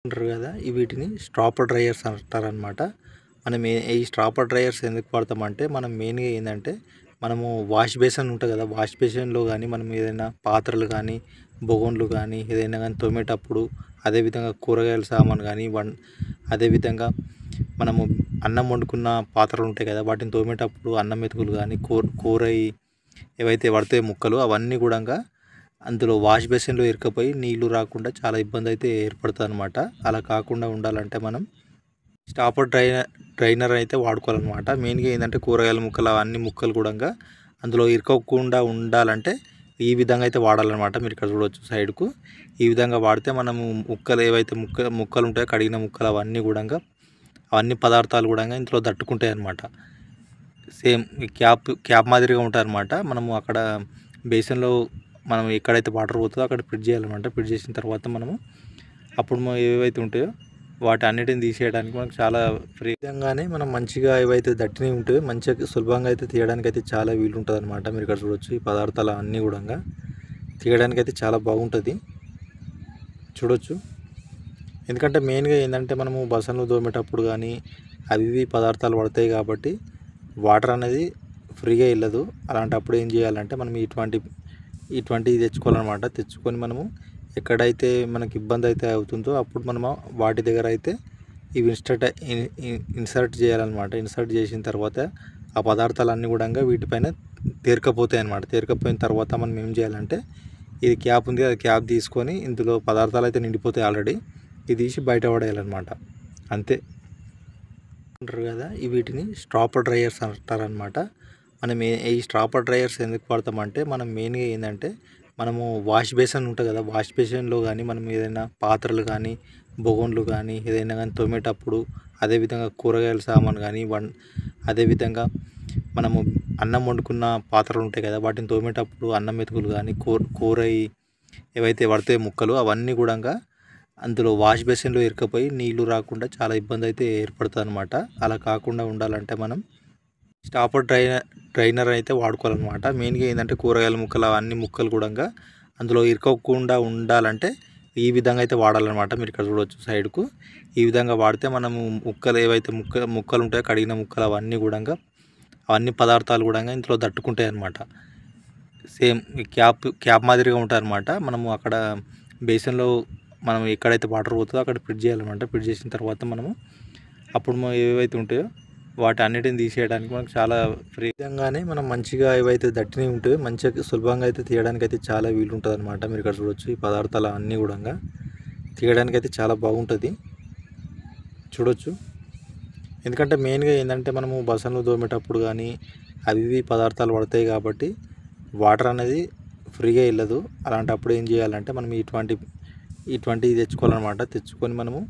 అంటారు కదా, వీటిని స్ట్రాపర్ డ్రైయర్స్ అంటారనమాట. మనం ఈ స్ట్రాపర్ డ్రైయర్స్ ఎందుకు వాడతామంటే, మనం మెయిన్గా ఏంటంటే మనము వాష్ బేసిన్ ఉంటుంది కదా, వాష్ బేసిన్లో కానీ మనం ఏదైనా పాత్రలు కానీ బొగోన్లు కానీ ఏదైనా కానీ తోమేటప్పుడు, అదేవిధంగా కూరగాయల సామాను కానీ అదేవిధంగా మనము అన్నం వండుకున్న పాత్రలు ఉంటాయి కదా, వాటిని తోమేటప్పుడు అన్నం మెతుకులు కానీ కూర ఏవైతే పడతాయి ముక్కలు అవన్నీ కూడా అందులో వాష్ బేసిన్లో ఇరుక్కుపోయి నీళ్లు రాకుండా చాలా ఇబ్బంది అయితే ఏర్పడుతుంది అనమాట. అలా కాకుండా ఉండాలంటే మనం స్టాపర్ డ్రైనర్ అయితే వాడుకోవాలన్నమాట. మెయిన్గా ఏంటంటే కూరగాయల ముక్కలు అన్ని ముక్కలు కూడా అందులో ఇరుక్కోకుండా ఉండాలంటే ఈ విధంగా అయితే వాడాలన్నమాట. మీరు ఇక్కడ చూడవచ్చు సైడ్కు ఈ విధంగా వాడితే మనము ముక్కలు ఏవైతే ముక్కలు ఉంటాయో కడిగిన ముక్కలు అవన్నీ కూడా అవన్నీ పదార్థాలు కూడా ఇందులో తట్టుకుంటాయి అన్నమాట. సేమ్ క్యాప్ మాదిరిగా ఉంటాయి అన్నమాట. మనము అక్కడ బేసిన్లో మనం ఎక్కడైతే వాటర్ పోతుందో అక్కడ ఫిట్ చేయాలన్నమాట. ఫిట్ చేసిన తర్వాత మనము అప్పుడు ఏవైతే ఉంటాయో వాటి అన్నిటిని తీసేయడానికి మనకు చాలా విధంగానే మనం మంచిగా ఏవైతే దట్టిని ఉంటాయో మంచిగా సులభంగా అయితే తీయడానికి అయితే చాలా వీలు ఉంటుంది అనమాట. మీరు ఇక్కడ చూడవచ్చు ఈ పదార్థాలు అన్నీ కూడా తీయడానికి అయితే చాలా బాగుంటుంది చూడవచ్చు. ఎందుకంటే మెయిన్గా ఏంటంటే మనము బసన్లు తోమేటప్పుడు కానీ అవి పదార్థాలు పడతాయి కాబట్టి వాటర్ అనేది ఫ్రీగా వెళ్ళదు. అలాంటప్పుడు ఏం చేయాలంటే మనం ఇటువంటివి తెచ్చుకోవాలన్నమాట. తెచ్చుకొని మనము ఎక్కడైతే మనకి ఇబ్బంది అయితే అవుతుందో అప్పుడు మనము వాటి దగ్గర అయితే ఇవి ఇన్సర్ట్ చేయాలన్నమాట. ఇన్సర్ట్ చేసిన తర్వాత ఆ పదార్థాలన్నీ కూడా వీటిపైన తేరుకపోతాయి అన్నమాట. తేరుకపోయిన తర్వాత మనం ఏం చేయాలంటే ఇది క్యాప్ ఉంది, అది క్యాప్ తీసుకొని ఇందులో పదార్థాలు అయితే నిండిపోతాయి ఆల్రెడీ, ఇది తీసి బయట పడేయాలన్నమాట. అంతే. అంటారు కదా, వీటిని స్ట్రాపర్ డ్రైయర్స్ అంటారనమాట. మనం ఈ స్ట్రాపర్ డ్రైయర్స్ ఎందుకు వాడతామంటే, మనం మెయిన్గా ఏంటంటే మనము వాష్ బేసిన్ ఉంటుంది కదా, వాష్ బేసిన్లో కానీ మనం ఏదైనా పాత్రలు కానీ బొగోన్లు కానీ ఏదైనా కానీ తోమేటప్పుడు, అదేవిధంగా కూరగాయల సామాను కానీ అదేవిధంగా మనము అన్నం వండుకున్న పాత్రలు ఉంటాయి కదా, వాటిని తోమేటప్పుడు అన్నం మెతుకులు కానీ కూర ఏవైతే పడతాయి ముక్కలు అవన్నీ కూడా అందులో వాష్ బేసిన్లో ఇరుక్కుపోయి నీళ్లు రాకుండా చాలా ఇబ్బంది అయితే ఏర్పడుతుంది అనమాట. అలా కాకుండా ఉండాలంటే మనం స్టాపర్ డ్రైనర్ అయితే వాడుకోవాలన్నమాట. మెయిన్గా ఏంటంటే కూరగాయల ముక్కలు అన్ని ముక్కలు కూడా అందులో ఇరుక్కోకుండా ఉండాలంటే ఈ విధంగా అయితే వాడాలన్నమాట. మీరు ఇక్కడ చూడవచ్చు సైడ్కు ఈ విధంగా వాడితే మనము ముక్కలు ఏవైతే ముక్కలు ఉంటాయో కడిగిన ముక్కలు అవన్నీ కూడా అవన్నీ పదార్థాలు కూడా ఇందులో తట్టుకుంటాయి అన్నమాట. సేమ్ క్యాప్ మాదిరిగా ఉంటాయి అన్నమాట. మనము అక్కడ బేసిన్లో మనం ఎక్కడైతే వాటర్ పోతుందో అక్కడ ఫిట్ చేయాలన్నమాట. ఫిట్ చేసిన తర్వాత మనము అప్పుడు ఏవైతే ఉంటాయో వాటి అన్నిటిని తీసేయడానికి మనకు చాలా విధంగానే మనం మంచిగా ఏవైతే దట్టిని ఉంటాయో మంచిగా సులభంగా అయితే తీయడానికి అయితే చాలా వీలు ఉంటుంది అనమాట. మీరు ఇక్కడ చూడవచ్చు ఈ పదార్థాలు అన్నీ కూడా తీయడానికి అయితే చాలా బాగుంటుంది చూడవచ్చు. ఎందుకంటే మెయిన్గా ఏంటంటే మనము బసన్లు తోమేటప్పుడు కానీ అవి పదార్థాలు పడతాయి కాబట్టి వాటర్ అనేది ఫ్రీగా వెళ్ళదు. అలాంటప్పుడు ఏం చేయాలంటే మనం ఇటువంటివి తెచ్చుకోవాలన్నమాట. తెచ్చుకొని మనము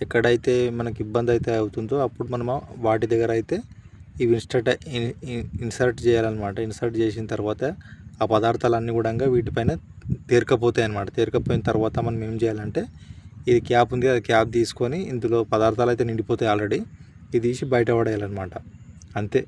ఎక్కడైతే మనకి ఇబ్బంది అయితే అవుతుందో అప్పుడు మనము వాటి దగ్గర అయితే ఇవి ఇన్సర్ట్ చేయాలన్నమాట. ఇన్సర్ట్ చేసిన తర్వాత ఆ పదార్థాలన్నీ కూడా వీటిపైన తేరుకపోతాయి అన్నమాట. తేరుకపోయిన తర్వాత మనం ఏం చేయాలంటే ఇది క్యాప్ ఉంది, అది క్యాప్ తీసుకొని ఇందులో పదార్థాలు అయితే నిండిపోతాయి ఆల్రెడీ, ఇది తీసి బయట పడేయాలన్నమాట. అంతే.